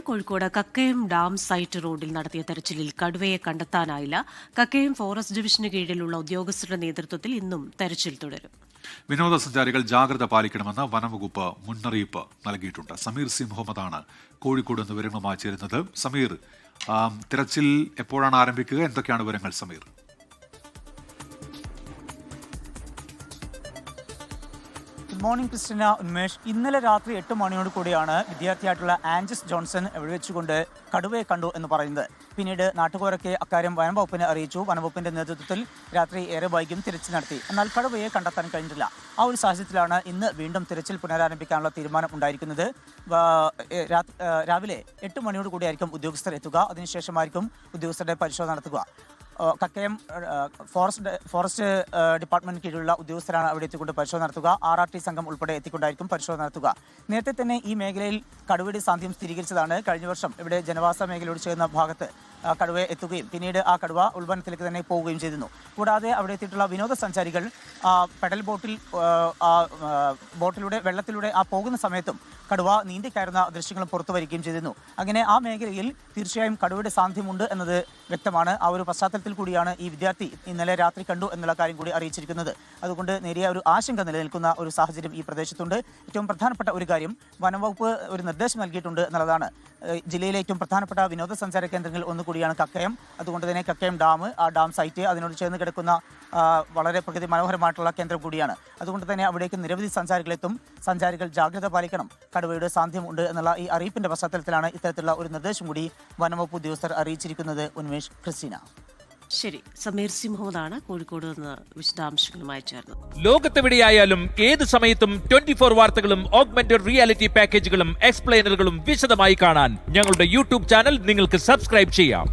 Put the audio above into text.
Kozhikode Kakkayam dam site റോഡിൽ നടത്തിയ തെരച്ചിലിൽ കടുവയെ കണ്ടെത്താനായില്ല. കക്കയം ഫോറസ്റ്റ് ഡിവിഷന് കീഴിലുള്ള ഉദ്യോഗസ്ഥരുടെ നേതൃത്വത്തിൽ ഇന്നും തെരച്ചിൽ തുടരും. വിനോദസഞ്ചാരികൾ ജാഗ്രത പാലിക്കണമെന്ന് വനംവകുപ്പ് മുന്നറിയിപ്പ് നൽകിയിട്ടുണ്ട്. സമീർ സി മുഹമ്മദാണ് കോഴിക്കോട് നിന്ന് വിവരങ്ങളുമായി ചേരുന്നത്. സമീർ, തിരച്ചിൽ എപ്പോഴാണ് ആരംഭിക്കുക? എന്തൊക്കെയാണ് വിവരങ്ങൾ Sameer? Good morning Christina, Unmesh. ഇന്നലെ രാത്രി 8 മണിയോട് കൂടിയാണ് വിദ്യാർത്ഥിയായിട്ടുള്ള ആൻജസ് ജോൺസൺ എവിടെ വെച്ചുകൊണ്ട് കടുവയെ കണ്ടു എന്ന് പറയുന്നത്. പിന്നീട് നാട്ടുകാരൊക്കെ അക്കാര്യം വനംവകുപ്പിനെ അറിയിച്ചു. വനംവകുപ്പിന്റെ നേതൃത്വത്തിൽ രാത്രി ഏറെ വൈകിയും തിരച്ചിൽ നടത്തി. എന്നാൽ കടുവയെ കണ്ടെത്താൻ കഴിഞ്ഞിട്ടില്ല. ആ ഒരു സാഹചര്യത്തിലാണ് ഇന്ന് വീണ്ടും തിരച്ചിൽ പുനരാരംഭിക്കാനുള്ള തീരുമാനം ഉണ്ടായിരിക്കുന്നത്. രാവിലെ 8 മണിയോട് കൂടിയായിരിക്കും ഉദ്യോഗസ്ഥർ എത്തുക. അതിനുശേഷമായിരിക്കും ഉദ്യോഗസ്ഥരുടെ പരിശോധന നടത്തുക. കക്കയം ഫോറസ്റ്റ് ഡിപ്പാർട്ട്മെന്റ് കീഴിലുള്ള ഉദ്യോഗസ്ഥരാണ് അവിടെ എത്തിക്കൊണ്ട് പരിശോധന നടത്തുക. RRT സംഘം ഉൾപ്പെടെ എത്തിക്കൊണ്ടായിരിക്കും പരിശോധന നടത്തുക. നേരത്തെ തന്നെ ഈ മേഖലയിൽ കടുവയുടെ സാന്നിധ്യം സ്ഥിരീകരിച്ചതാണ്. കഴിഞ്ഞ വർഷം ഇവിടെ ജനവാസ മേഖലയോട് ചേർന്ന ഭാഗത്ത് കടുവയെ എത്തുകയും പിന്നീട് ആ കടുവ ഉൾവനത്തിലേക്ക് തന്നെ പോവുകയും ചെയ്തിരുന്നു. കൂടാതെ അവിടെ എത്തിയിട്ടുള്ള വിനോദസഞ്ചാരികൾ പെഡൽ ബോട്ടിലൂടെ വെള്ളത്തിലൂടെ പോകുന്ന സമയത്തും കടുവ നീന്തിക്കയറുന്ന ദൃശ്യങ്ങളും പുറത്തു വരികയും ചെയ്തിരുന്നു. അങ്ങനെ ആ മേഖലയിൽ തീർച്ചയായും കടുവയുടെ സാന്നിധ്യമുണ്ട് എന്നത് വ്യക്തമാണ്. ആ ഒരു പശ്ചാത്തലത്തിൽ കൂടിയാണ് ഈ വിദ്യാർത്ഥി ഇന്നലെ രാത്രി കണ്ടു എന്നുള്ള കാര്യം കൂടി അറിയിച്ചിരിക്കുന്നത്. അതുകൊണ്ട് നേരിയ ഒരു ആശങ്ക നിലനിൽക്കുന്ന ഒരു സാഹചര്യം ഈ പ്രദേശത്തുണ്ട്. ഏറ്റവും പ്രധാനപ്പെട്ട ഒരു കാര്യം, വനംവകുപ്പ് ഒരു നിർദ്ദേശം നൽകിയിട്ടുണ്ട് എന്നുള്ളതാണ്. ജില്ലയിലെ ഏറ്റവും പ്രധാനപ്പെട്ട വിനോദസഞ്ചാര കേന്ദ്രങ്ങളിൽ ഒന്നുകൂടിയാണ് കക്കയം. അതുകൊണ്ട് തന്നെ കക്കയം ഡാം, ആ ഡാം സൈറ്റ്, അതിനോട് ചേർന്ന് കിടക്കുന്ന വളരെ പ്രകൃതി മനോഹരമായിട്ടുള്ള കേന്ദ്രം കൂടിയാണ്. അതുകൊണ്ട് തന്നെ അവിടേക്ക് നിരവധി സഞ്ചാരികളെത്തും. സഞ്ചാരികൾ ജാഗ്രത പാലിക്കണം, കടുവയുടെ സാന്നിധ്യം ഉണ്ട് എന്നുള്ള ഈ അറിയിപ്പിന്റെ പശ്ചാത്തലത്തിലാണ് ഇത്തരത്തിലുള്ള ഒരു നിർദ്ദേശം കൂടി വനംവകുപ്പ് ഉദ്യോഗസ്ഥർ അറിയിച്ചിരിക്കുന്നത്. ഉന്മേഷ്, ക്രിസ്റ്റീന. ശരി, സമീർ സി മുഹമ്മദാണ് കോഴിക്കോട് നിന്ന് വിശദാംശങ്ങളുമായി ചേർന്നത്. ലോകത്തെവിടെയായാലും ഏത് സമയത്തും 24 വാർത്തകളും ഓഗ്മെന്റഡ് റിയാലിറ്റി പാക്കേജുകളും എക്സ്പ്ലെയിനറുകളും വിശദമായി കാണാൻ ഞങ്ങളുടെ യൂട്യൂബ് ചാനൽ നിങ്ങൾക്ക് സബ്സ്ക്രൈബ് ചെയ്യാം.